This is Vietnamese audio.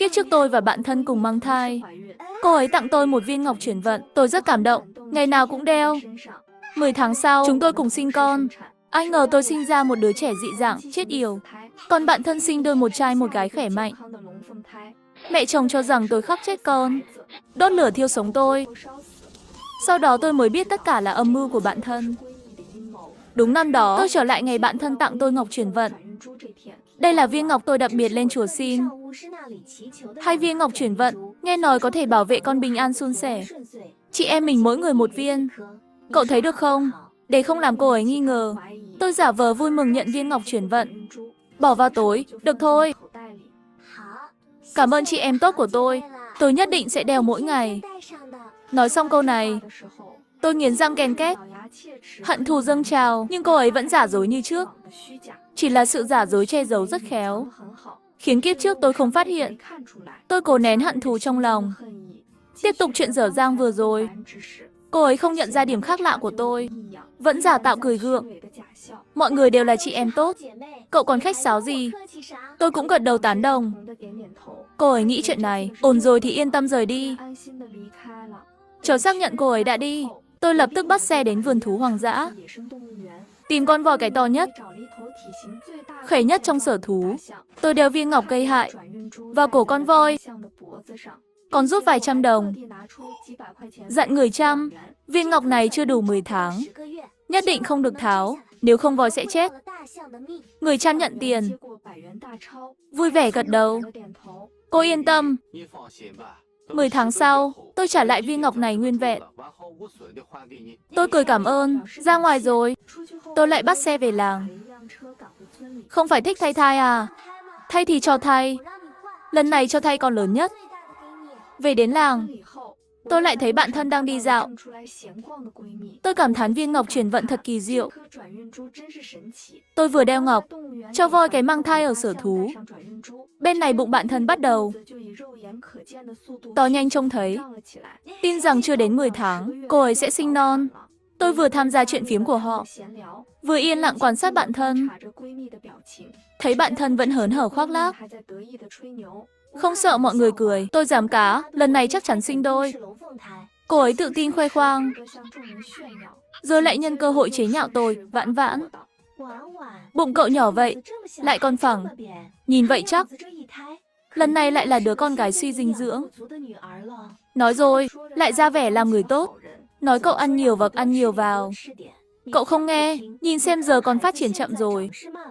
Kiếp trước tôi và bạn thân cùng mang thai. Cô ấy tặng tôi một viên ngọc chuyển vận, tôi rất cảm động, ngày nào cũng đeo. 10 tháng sau, chúng tôi cùng sinh con. Ai ngờ tôi sinh ra một đứa trẻ dị dạng, chết yểu. Còn bạn thân sinh đôi một trai một gái khỏe mạnh. Mẹ chồng cho rằng tôi khóc chết con, đốt lửa thiêu sống tôi. Sau đó tôi mới biết tất cả là âm mưu của bạn thân. Đúng năm đó, tôi trở lại ngày bạn thân tặng tôi ngọc chuyển vận. Đây là viên ngọc tôi đặc biệt lên chùa xin. 2 viên ngọc chuyển vận, nghe nói có thể bảo vệ con bình an suôn sẻ. Chị em mình mỗi người một viên. Cậu thấy được không? Để không làm cô ấy nghi ngờ, tôi giả vờ vui mừng nhận viên ngọc chuyển vận. Bỏ vào tối, được thôi. Cảm ơn chị em tốt của tôi nhất định sẽ đeo mỗi ngày. Nói xong câu này, tôi nghiến răng ken két. Hận thù dâng trào, nhưng cô ấy vẫn giả dối như trước. Chỉ là sự giả dối che giấu rất khéo, khiến kiếp trước tôi không phát hiện. Tôi cố nén hận thù trong lòng. Tiếp tục chuyện dở dang vừa rồi. Cô ấy không nhận ra điểm khác lạ của tôi, vẫn giả tạo cười gượng. Mọi người đều là chị em tốt, cậu còn khách sáo gì? Tôi cũng gật đầu tán đồng. Cô ấy nghĩ chuyện này, ổn rồi thì yên tâm rời đi. Chờ xác nhận cô ấy đã đi, tôi lập tức bắt xe đến vườn thú hoang dã. Tìm con voi cái to nhất, khỏe nhất trong sở thú. Tôi đeo viên ngọc gây hại vào cổ con voi, còn rút vài trăm đồng. Dặn người chăm, viên ngọc này chưa đủ 10 tháng, nhất định không được tháo, nếu không voi sẽ chết. Người chăm nhận tiền, vui vẻ gật đầu. Cô yên tâm. 10 tháng sau, tôi trả lại viên ngọc này nguyên vẹn. Tôi cười cảm ơn, ra ngoài rồi. Tôi lại bắt xe về làng. Không phải thích thay thai à? Thay thì cho thay. Lần này cho thay con lớn nhất. Về đến làng, tôi lại thấy bạn thân đang đi dạo. Tôi cảm thán viên ngọc chuyển vận thật kỳ diệu. Tôi vừa đeo ngọc, cho voi cái mang thai ở sở thú. Bên này bụng bạn thân bắt đầu to nhanh trông thấy. Tin rằng chưa đến 10 tháng, cô ấy sẽ sinh non. Tôi vừa tham gia chuyện phiếm của họ, vừa yên lặng quan sát bạn thân. Thấy bạn thân vẫn hớn hở khoác lác, không sợ mọi người cười. Tôi dám cá, lần này chắc chắn sinh đôi. Cô ấy tự tin khoe khoang, rồi lại nhân cơ hội chế nhạo tôi, vãn vãn. Bụng cậu nhỏ vậy, lại còn phẳng. Nhìn vậy chắc, lần này lại là đứa con gái suy dinh dưỡng. Nói rồi, lại ra vẻ làm người tốt. Nói cậu ăn nhiều vào. Cậu không nghe, nhìn xem giờ còn phát triển chậm rồi.